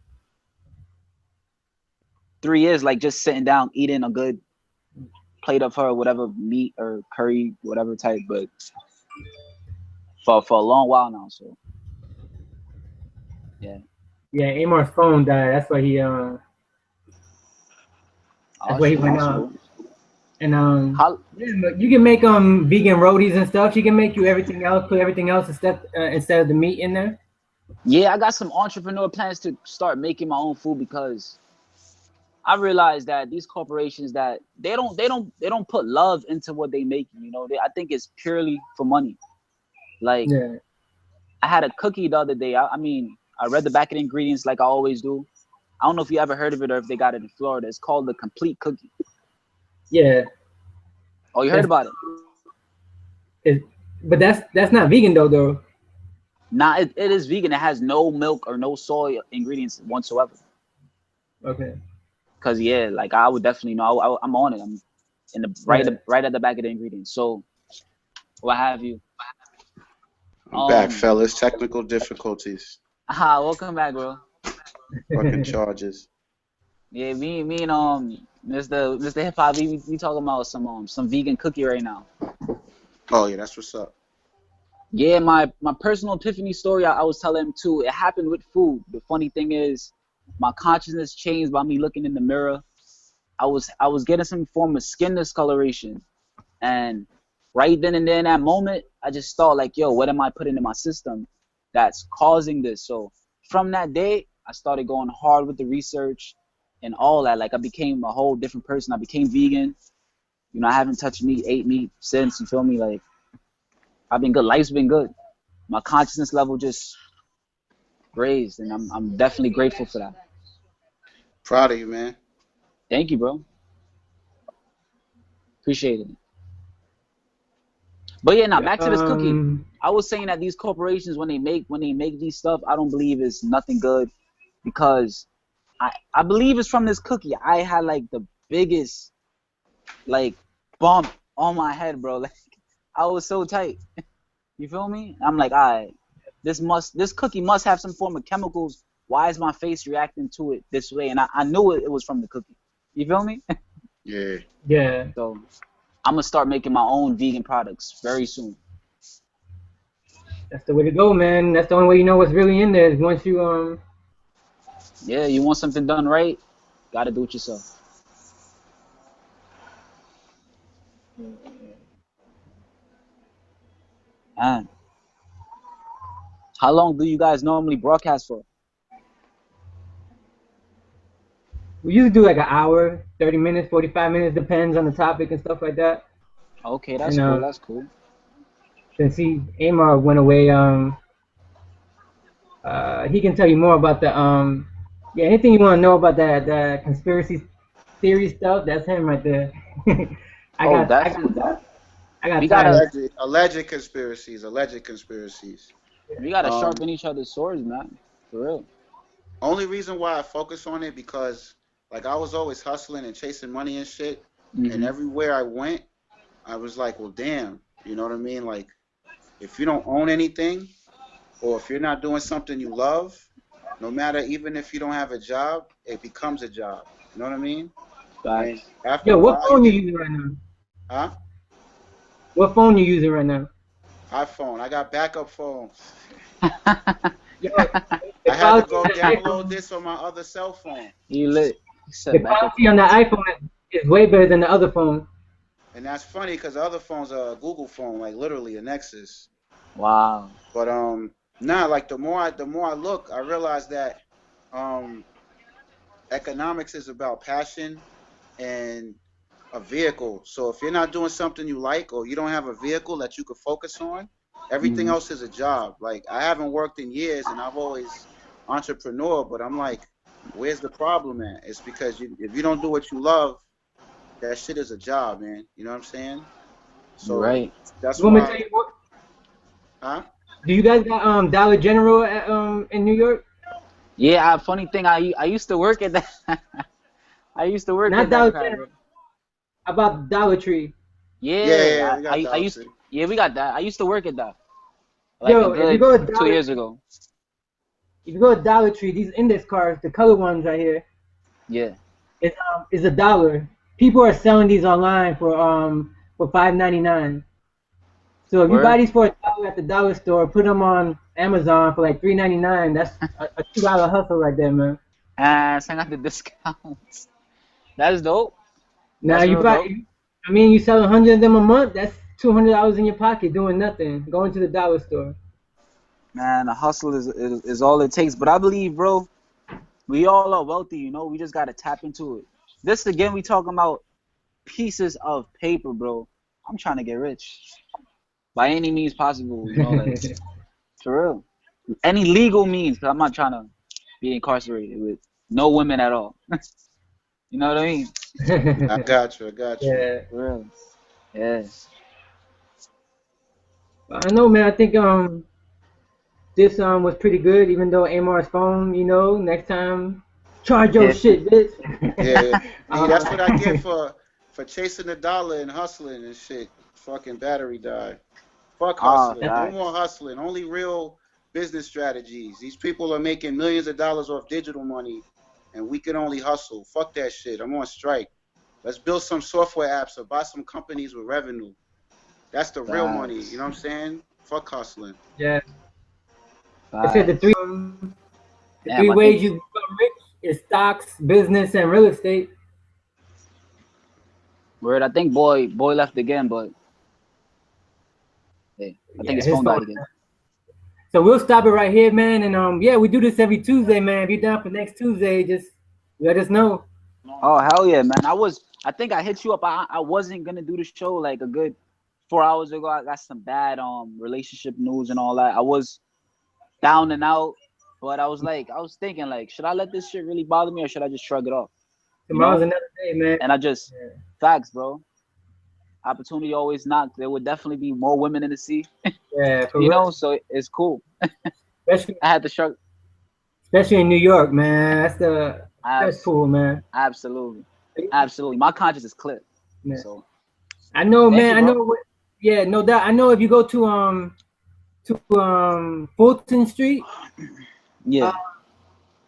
3 years, like just sitting down eating a good plate of her whatever meat or curry, whatever type, but for a long while now. So yeah. Yeah, Amar's phone died. That's Oh why he shit, went out. possible. And How yeah, but you can make vegan rotis and stuff. She can make you everything else, put everything else instead of the meat in there. Yeah, I got some entrepreneur plans to start making my own food because I realize that these corporations that they don't put love into what they make. I think it's purely for money. Like Yeah. I had a cookie the other day. I mean, I read the back of the ingredients like I always do. I don't know if you ever heard of it or if they got it in Florida. It's called the Complete Cookie. Yeah. Oh, you heard That's about it? it, but that's not vegan though. Nah, it is vegan. It has no milk or no soy ingredients whatsoever. Okay. Cause yeah, like I would definitely know. I'm on it. I'm in the Yeah. right at the back of the ingredients. So what have you? I'm back, Um, fellas. Technical difficulties. welcome back, bro. Fucking charges. Yeah, me and Mr. Hip Hop, we talking about some vegan cookie right now. Oh yeah, that's what's up. Yeah, my personal epiphany story, I was telling him too. It happened with food. The funny thing is, my consciousness changed by me looking in the mirror. I was getting some form of skin discoloration, and right then and there in that moment, I just thought like, yo, what am I putting in my system that's causing this? So from that day, I started going hard with the research and all that. Like I became a whole different person. I became vegan. You know, I haven't touched meat, ate meat since. You feel me? Like I've been good. Life's been good. My consciousness level just raised, and I'm definitely grateful for that. Proud of you, man. Thank you, bro. Appreciate it. But yeah, now Yeah. back to this cookie. I was saying that these corporations, when they make these stuff, I don't believe it's nothing good, because I believe it's from this cookie. I had like the biggest like bump on my head, bro. Like I was so tight. You feel me? I'm like, alright, this cookie must have some form of chemicals. Why is my face reacting to it this way? And I knew it was from the cookie. You feel me? Yeah. Yeah. So I'm gonna start making my own vegan products very soon. That's the way to go, man. That's the only way you know what's really in there is once you Yeah, you want something done right, gotta do it yourself. Man, how long do you guys normally broadcast for? we usually do like an hour, 30 minutes, 45 minutes, depends on the topic and stuff like that. Okay, that's And cool. That's cool. since Amar went away, he can tell you more about the yeah, anything you want to know about that the conspiracy theory stuff, that's him right there. I Oh, got I definitely. got I got We tired of gotta Alleged conspiracies. Alleged conspiracies. we gotta Um, sharpen each other's swords, man. For real. Only reason why I focus on it because like I was always hustling and chasing money and shit, and Mhm. everywhere I went, I was like, well, damn, you know what I mean? Like, if you don't own anything, or if you're not doing something you love, no matter even if you don't have a job, it becomes a job. You know what I mean? And Facts. after Yo, a what while, you phone you get, using right now? huh? What phone you using right now? iPhone. I got backup phones. Yo, the I had to quality go on the download iPhone, this on my other cell phone. You lit. He the said backup quality on the phones. iPhone is way better than the other phone. And that's funny because the other phone's a Google phone, like literally a Nexus. Wow. But nah, like the more I look, I realize that um economics is about passion and a vehicle. So if you're not doing something you like or you don't have a vehicle that you could focus on, everything Mhm. else is a job. Like I haven't worked in years and I've always entrepreneur, but I'm like, where's the problem at? It's because if you don't do what you love, that shit is a job, man. You know what I'm saying? You're So right. that's You want me to why, tell you what? huh? Do you guys got Dollar General at, in New York? Yeah, funny thing, I used to work at that. I used to work Not at that Dollar crap, General, bro. about Dollar Tree. Yeah, yeah, Yeah, yeah, we got I Dollar used Tree. yeah, we got that. I used to work at that like a Yo, if you good go to 2 years ago. Dollar Tree, these index cards, the color ones right here, Yeah. is $1. People are selling these online for 5.99. So if you buy Word. these for $1 at the dollar store, put them on Amazon for like 3.99. That's a $2 hustle right there, man. And I got the discounts. That's dope. Now That's you real buy, dope. I mean, you sell 100 of them a month. That's $200 in your pocket doing nothing, going to the dollar store. Man, the hustle is all it takes. But I believe, bro, we all are wealthy, you know. We just gotta tap into it. This again, we talking about pieces of paper, bro. I'm trying to get rich by any means possible, you know, like for real. Any legal means, because I'm not trying to be incarcerated with no women at all. You know what I mean? I got you. I got you. Yeah, For real. Yeah. I know, man. I think this was pretty good, even though Amar's phone, next time charge your Yeah. shit, bitch. Yeah. See, that's what I get uh, for chasing the dollar and hustling and shit. Fucking battery died. Fuck Ah, hustling. No more facts. hustling. Only real business strategies. These people are making millions of dollars off digital money, and we can only hustle. Fuck that shit. I'm on strike. Let's build some software apps or buy some companies with revenue. That's the real money. You know Facts. what I'm saying? Fuck hustling. Yeah. I said Facts. the Damn, three I think ways you become rich is stocks, business, and real estate. word. I think boy left again, but hey, I think Yeah, his his phone phone. died again. So we'll stop it right here, man. And yeah, we do this every Tuesday, man. If you're down for next Tuesday, just let us know. Oh hell yeah, man! I think I hit you up. I wasn't gonna do the show like a good 4 hours ago. I got some bad relationship news and all that. I was down and out, but I was thinking like, should I let this shit really bother me or should I just shrug it off? You Tomorrow's know? another day, man. And I just Yeah. facts, bro. Opportunity always knocks. There would definitely be more women in the sea, Yeah, for you real. know. So it's cool. Especially, I had to shrug. especially in New York, man. That's the best Abs- pool, man. absolutely, absolutely. My conscience is clear. Yeah. So I know, thank you, man. I bro. know. Yeah, no doubt. I know if you go to Fulton Street, uh, Yeah,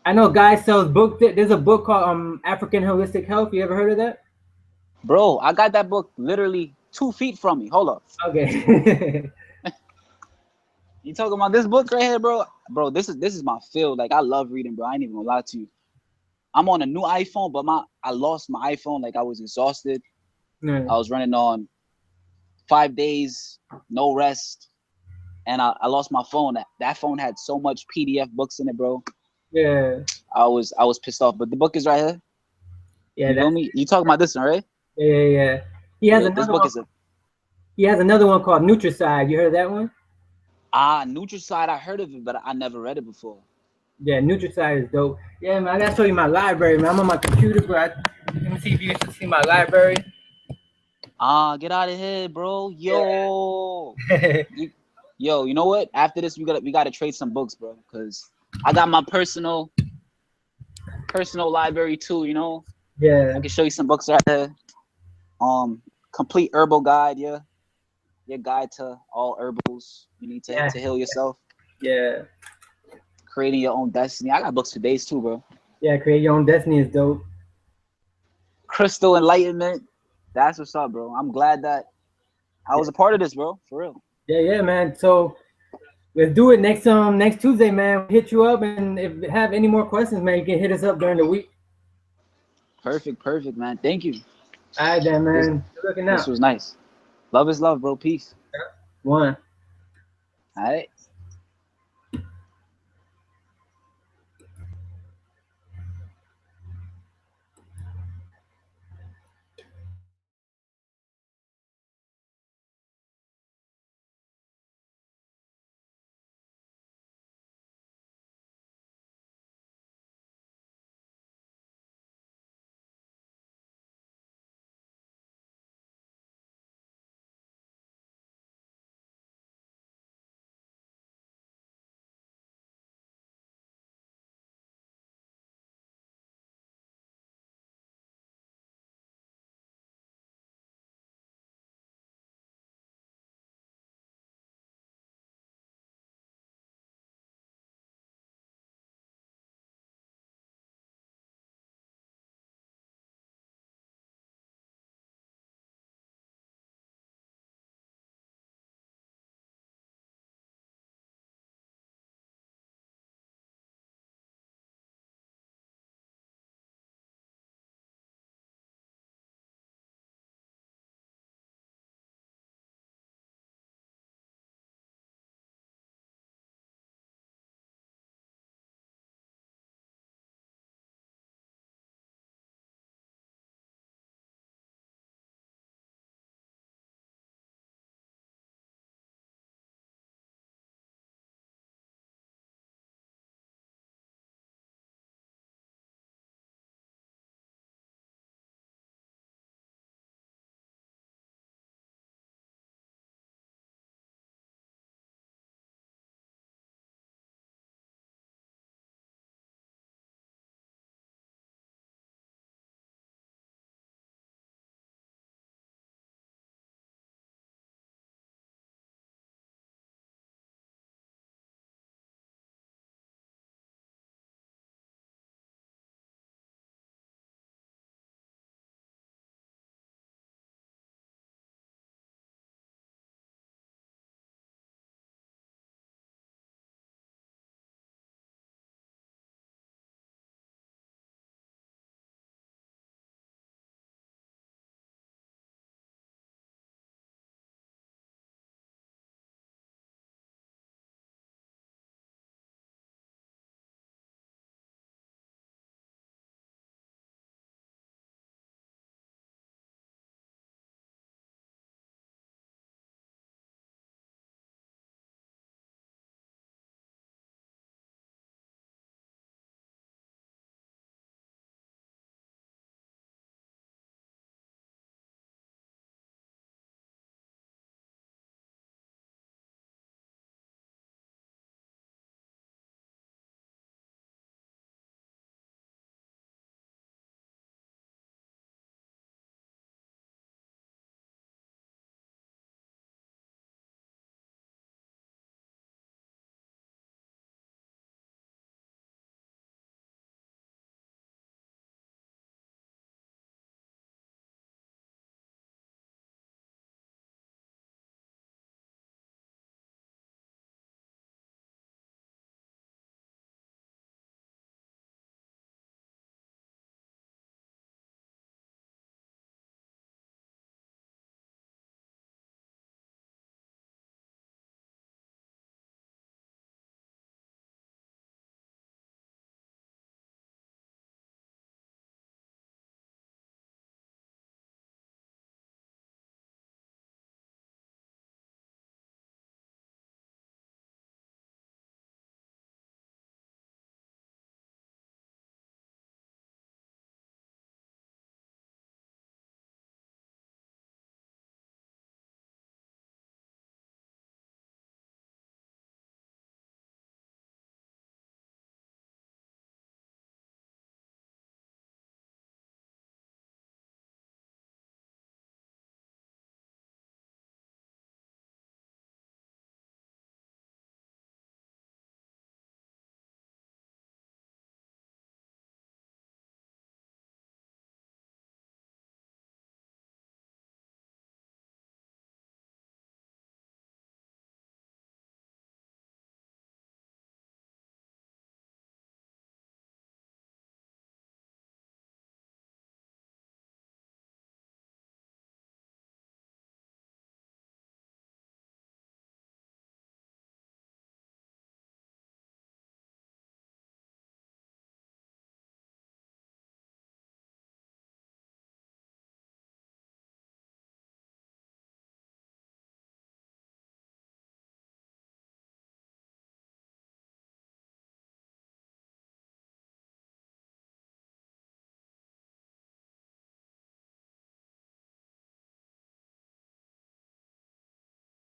I know a guy sells books. There's a book called African Holistic Health. You ever heard of that? bro. I got that book literally 2 feet from me. Hold up. Okay. You talking about this book right here, bro? Bro, this is my field. Like I love reading, bro. I ain't even gonna lie to you. I'm on a new iPhone, but I lost my iPhone. Like I was exhausted. Yeah. I was running on 5 days, no rest, and I lost my phone. That phone had so much PDF books in it, bro. Yeah. I was pissed off. But the book is right here. Yeah. You feel me? You talking about this one, right? Yeah. He has Yeah, this another book one. is a He has another one called Nutricide. You heard of that one? Nutricide. I heard of it, but I never read it before. Yeah, Nutricide is dope. Yeah, man. I gotta show you my library, man. I'm on my computer, but let me see if you can see my library. Get out of here, bro. Yeah. You know what? After this, we gotta trade some books, bro. Cause I got my personal library too. You know, Yeah. I can show you some books right there. Complete herbal guide. Yeah, your guide to all herbals you need Yeah. to heal yourself. Yeah. Creating your own destiny. I got books for days too, bro. Yeah. Create Your Own Destiny is dope. Crystal enlightenment. That's what's up, bro. I'm glad that I was a part of this, bro. For real. Yeah, man. So let's do it next Tuesday, man. Hit you up, and if you have any more questions, man, you can hit us up during the week. Perfect, man. Thank you. All right, then, This man. Good looking this out. was nice. Love is love, bro. Peace. One. All right.